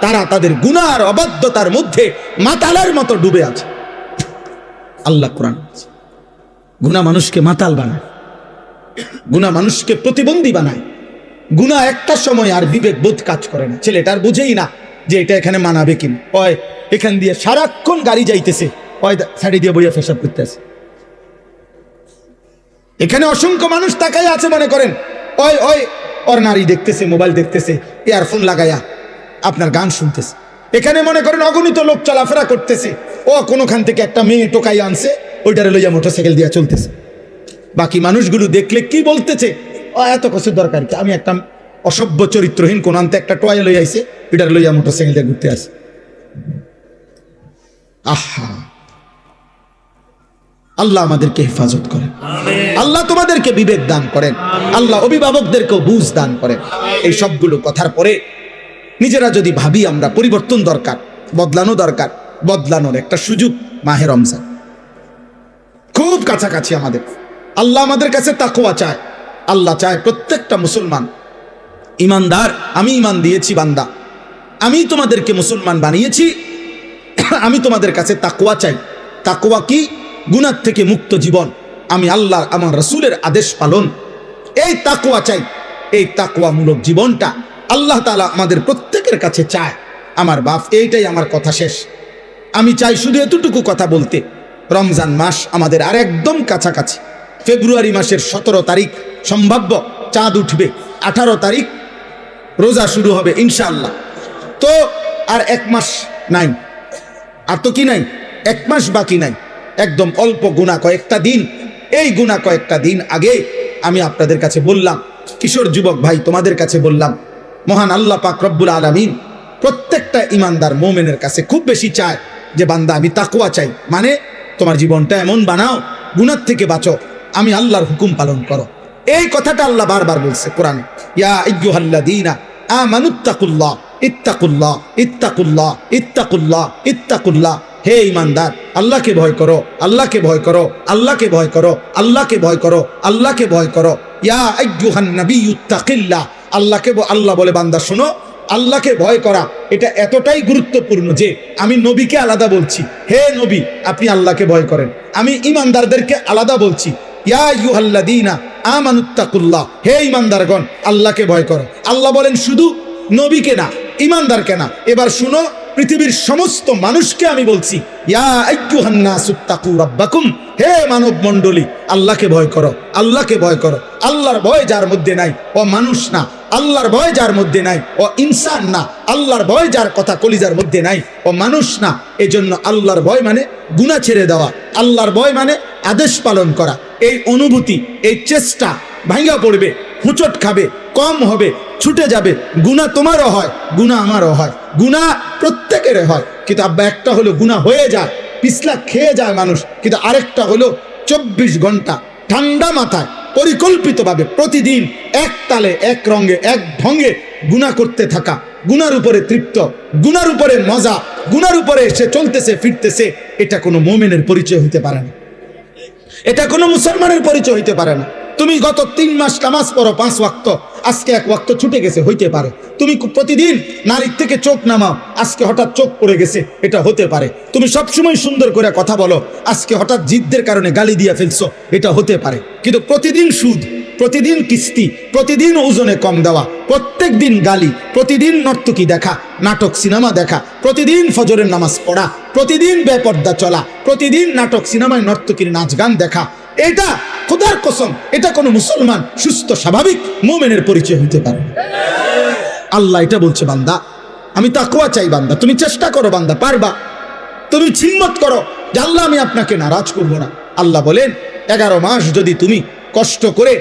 তারা তাদের গুনার অবাধ্যতার মধ্যে মাতালের মতো ডুবে আছে। আল্লাহ কোরআন বলছে, গুনাহ মানুষকে মাতাল বানায়, গুনাহ মানুষকে প্রতিবন্ধী বানায়। গুনাহ একটা সময় আর বিবেক বোধ কাজ করে না, ছেলেটার বুঝেই না যে এটা এখানে মানাবে কিনা। ওই এখান দিয়ে সারাক্ষণ গাড়ি যাইতেছে, ওই ছাড়ি দিয়ে বইয়া পেশাব করতেছে। এখানে অসংখ্য মানুষ তাকাই আছে, মনে করেন ওই ওই ওর নারী দেখতেছে, মোবাইল দেখতেছে, ইয়ারফোন লাগাইয়া আপনার গান শুনতেছে। এখানে মনে করেন অগণিত লোক চলাফেরা করতেছে, ও কোনোখান থেকে একটা মেয়ে টোকাই আনছে, ওইটারে লইয়া মোটরসাইকেল দিয়ে চলতেছে। বাকি মানুষগুলো দেখলে কি বলতেছে, ও এত কিছু দরকার কি, আমি একটা অসভ্য চরিত্রহীন কোন আনতে একটা টয় লই আইছে, এটার লইয়া মোটরসাইকেল দিয়ে ঘুরতে আসে। আহা, আল্লাহ আমাদেরকে হেফাজত করেন, আল্লাহ তোমাদেরকে বিবেক দান করেন, আল্লাহ অভিভাবকদেরকেও বুঝ দান করেন। এই সবগুলো কথার পরে নিজেরা যদি ভাবি আমরা পরিবর্তন দরকার, বদলানো দরকার, বদলানোর একটা সুযোগ মাহে রমজান খুব কাছাকাছি আমাদের। আল্লাহ আমাদের কাছে তাকওয়া চায়। আল্লাহ চায় প্রত্যেকটা মুসলমান ইমানদার। আমি ইমান দিয়েছি বান্দা, আমি তোমাদেরকে মুসলমান বানিয়েছি, আমি তোমাদের কাছে তাকওয়া চাই। তাকওয়া কি? গুনাহ থেকে মুক্ত জীবন, আমি আল্লাহ আমার রাসূলের আদেশ পালন, এই তাকওয়া চাই। এই তাকওয়ামূলক জীবনটা আল্লাহ তাআলা আমাদের প্রত্যেকের কাছে চায়। আমার বাপ, এইটাই আমার কথা শেষ। আমি চাই শুধু এতটুকু কথা বলতে, রমজান মাস আমাদের আর একদম কাছাকাছি। ফেব্রুয়ারি মাসের 17 তারিখ সম্ভাব্য চাঁদ উঠবে, 18 তারিখ রোজা শুরু হবে ইনশাআল্লাহ। তো আর 1 মাস নাই, আর তো কি নাই, 1 মাস বাকি নাই, একদম অল্প গুণা কয়েকটা দিন। এই গুণা কয়েকটা দিন আগে আমি আপনাদের কাছে বললাম, কিশোর যুবক ভাই তোমাদের কাছে বললাম, মহান আল্লাহ পাক রব্বুল আলামিন প্রত্যেকটা ইমানদার মুমিনের কাছে খুব বেশি চায় যে বান্দা আমি তাকওয়া চাই, মানে তোমার জীবনটা এমন বানাও, গুনাহ থেকে বাঁচো, আমি আল্লাহর হুকুম পালন করো। এই কথাটা আল্লাহ বারবার বলছে কোরআনে, ইয়া আইয়ুহাল্লাযীনা আমানুত্তাকুল্লাহ ইত্তাকুল্লাহ ইত্তাকুল্লাহ ইত্তাকুল্লাহ ইত্তাকুল্লাহ। হে ইমানদার, আল্লাহকে ভয় করো, আল্লাহকে ভয় করো, আল্লাহকে ভয় করো, আল্লাহকে ভয় করো, আল্লাহকে ভয় করো। ইয়া আইয়ুহান নাবিয়্যুত্তাকিল্লাহ। আল্লাহ বলে বান্দা শোনো, আল্লাহকে ভয় করা এটা এতটাই গুরুত্বপূর্ণ যে আমি নবীকে আলাদা বলছি, হে নবী আপনি আল্লাহকে ভয় করেন। আমি ইমানদারদেরকে আলাদা বলছি, ইয়া আইয়ুহাল্লাযীনা আমানুত্তাকুল্লাহ। হে ইমানদারগণ, আল্লাহকে ভয় করো। আল্লাহ বলেন শুধু নবীকে না, ইমানদারকে না। এবার শুনো, পৃথিবীর সমস্ত মানুষকে আমি বলছি, ইয়া আইয়ুহান নাসুত্তাকু রাব্বাকুম। হে মানব মণ্ডলী, আল্লাহকে ভয় করো, আল্লাহকে ভয় করো। আল্লাহর ভয় যার মধ্যে নাই ও মানুষ না, আল্লাহর ভয় যার মধ্যে নাই ও ইনসান না, আল্লাহর ভয় যার কথা কলিজার মধ্যে নাই ও মানুষ না। এজন্য আল্লাহর ভয় মানে গুনাহ ছেড়ে দেওয়া, আল্লাহর ভয় মানে আদেশ পালন করা। এই অনুভূতি, এই চেষ্টা ভাঙা পড়বে, হুঁচট খাবে, কম হবে, ছুটে যাবে। গুনাহ তোমারও হয়, গুনাহ আমারও হয়, গুনাহ প্রত্যেকের হয়। কিন্তু আব্বা একটা হলো গুনাহ হয়ে যায়, পিছলা খেয়ে যায় মানুষ, কিন্তু আরেকটা হলো 24 ঘন্টা ঠান্ডা মাথায় পরিকল্পিতভাবে প্রতিদিন এক তালে, এক রঙে, এক ঢঙ্গে গুনাহ করতে থাকা, গুনার উপরে তৃপ্ত, গুনার উপরে মজা, গুনার উপরে সে চলতেছে ফিরতেছে। এটা কোনো মুমিনের পরিচয় হইতে পারে না, এটা কোনো মুসলমানের পরিচয় হইতে পারে না। তুমি গত 3 মাস নামাজ পড়ো 5 ওয়াক্ত, আজকে 1 ওয়াক্ত ছুটে গেছে, হইতে পারে। তুমি প্রতিদিন নারীর থেকে চোখ নামাও, আজকে হঠাৎ চোখ পড়ে গেছে, এটা হতে পারে। তুমি সবসময় সুন্দর করে কথা বলো, আজকে হঠাৎ জিদ্দের কারণে গালি দিয়ে ফেলছো, এটা হতে পারে। কিন্তু প্রতিদিন সুদ, প্রতিদিন কিস্তি, প্রতিদিন ওজনে কম দেওয়া, প্রত্যেক দিন গালি, প্রতিদিন নর্তকী দেখা, নাটক সিনেমা দেখা, প্রতিদিন ফজরের নামাজ পড়া, প্রতিদিন বেপর্দা চলা, প্রতিদিন নাটক সিনেমায় নর্তকীর নাচ গান দেখা, এটা খোদার কসম এটা কোনো মুসলমান সুস্থ স্বাভাবিক মুমিনের পরিচয় হইতে পারে। আল্লাহ এটা বলছে, বান্দা আমি তাকওয়া চাই, বান্দা তুমি চেষ্টা করো, বান্দা পারবা, তুমি হিম্মত করো যে আল্লাহ আমি আপনাকে নারাজ করব না। আল্লাহ বলেন 11 মাস যদি তুমি কষ্ট করে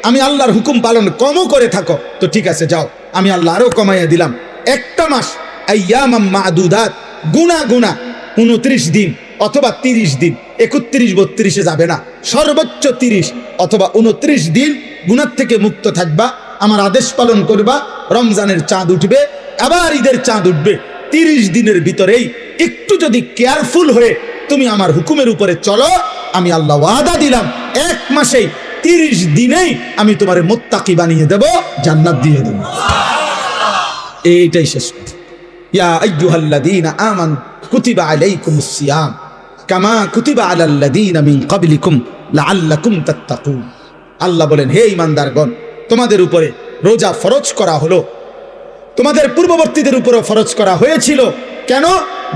আমি আল্লাহর হুকুম পালন কমও করে থাকো তো ঠিক আছে, যাও, আমি আল্লাহ আরো কমাইয়া দিলাম। একটা মাস আইয়ামাম মাদুদাত, গুনা গুনা 29 দিন অথবা 30 দিন, 31 32-এ যাবে না, সর্বোচ্চ 30 অথবা 29 দিন গুনাহ থেকে মুক্ত থাকবা, আমার আদেশ পালন করবা। রমজানের চাঁদ উঠবে, আবার ঈদের চাঁদ উঠবে, 30 দিনের ভিতরেই একটু যদি কেয়ারফুল হয়ে তুমি আমার হুকুমের উপরে চলো, আমি আল্লাহ ওয়াদা দিলাম 1 মাসেই 30 দিনেই আমি তোমারে মুত্তাকি বানিয়ে দেব, জান্নাত দিয়ে দেব। এইটাই শেষ কথা। ইয়া আইয়ুহাল্লাযীনা আমানু কুতিবা আলাইকুমুস সিয়াম কামা কুতিবা আলাল্লাযীনা মিন ক্বাবলিকুম লাআল্লাকুম তাত্তাকুন। আল্লাহ বলেন, হে ঈমানদারগণ, তোমাদের উপরে রোজা ফরজ করা হলো, তোমাদের পূর্ববর্তীদের উপরও ফরজ করা হয়েছিল। কেন?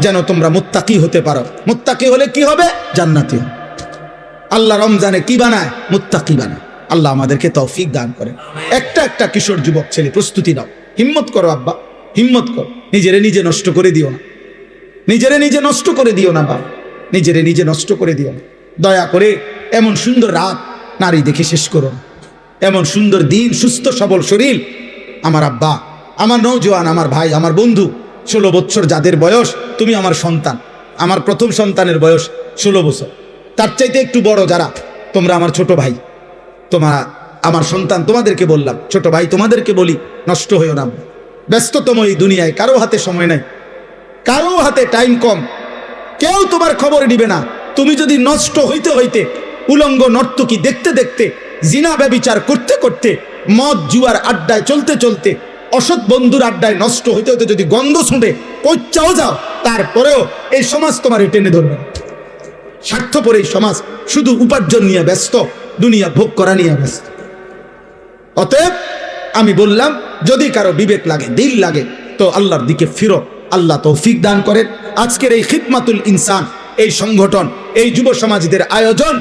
যেন তোমরা মুত্তাকি হতে পারো। মুত্তাকি হলে কি হবে? জান্নাতি। আল্লাহ রমজানে কি বানায়? মুত্তাকি বানায়। আল্লাহ আমাদেরকে তৌফিক দান করে। একটা একটা কিশোর যুবক ছেলে প্রস্তুতি নাও, হিম্মত করো আব্বা, হিম্মত করো। নিজেরে নিজে নষ্ট করে দিও না, নিজেরে নিজে নষ্ট করে দিও না বাবা, নিজেরে নিজে নষ্ট করে দিও না। দয়া করে এমন সুন্দর রাত নারী দেখে শেষ করো না। এমন সুন্দর দিন, সুস্থ সবল শরীর। আমার আব্বা, আমার নওজোয়ান, আমার ভাই, আমার বন্ধু, 16 বছর যাদের বয়স, তুমি আমার সন্তান। আমার প্রথম সন্তানের বয়স 16 বছর। তার চাইতে একটু বড় যারা, তোমরা আমার ছোট ভাই, তোমরা আমার সন্তান, তোমাদেরকে বললাম, ছোট ভাই তোমাদেরকে বলি, নষ্ট হইও না। ব্যস্ততম এই দুনিয়ায় কারো হাতে সময় নাই, কারো হাতে টাইম কম, কেউ তোমার খবর নিবে না। তুমি যদি নষ্ট হইতে হইতে, উলঙ্গ নর্তকী দেখতে দেখতে, জিনা ব্যভিচার করতে করতে, মদ জুয়ার আড্ডায় চলতে চলতে, অসৎ বন্ধুর আড্ডায় নষ্ট হইতে হইতে যদি গন্ধ শুনে কচ্চাও যাও, তারপরেও এই সমাজ তোমার টেনে ধরবে। স্বার্থপর এই সমাজ, শুধু উপার্জন নিয়ে ব্যস্ত, দুনিয়া ভোগ করা নিয়ে ব্যস্ত। অতএব আমি বললাম, যদি কারো বিবেক লাগে, দিল লাগে, তো আল্লাহর দিকে ফিরো। আল্লাহ তৌফিক দান করেন। আজকের এই খিদমাতুল ইনসান, এই সংগঠন, এই যুব সমাজীদের আয়োজন,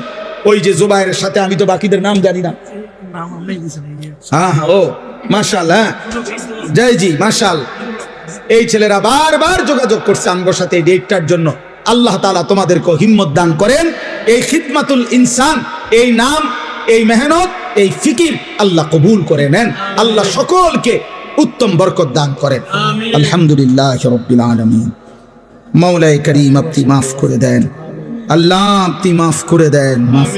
ওই যে জুবায়ের সাথে, আমি তো বাকিদের নাম জানি না। হ্যাঁ, ও মাশাআল্লাহ, জয় জি, মাশাআল্লাহ। এই ছেলেরা বারবার যোগাযোগ করছে আমার সাথে এই ডেটটার জন্য। আল্লাহ তাআলা তোমাদেরকে হিম্মত দান করেন। এই খিদমাতুল ইনসান, এই নাম, এই মেহনত, এই ফিকির আল্লাহ কবুল করে নেন। আল্লাহ সকলকে উত্তম বরকত দান করেন। আলহামদুলিল্লাহ রাব্বিল আলামিন। মাওলায়ে কারীম, আপনি মাফ করে দেন। আল্লাহ, আপনি মাফ করে দেন, মাফ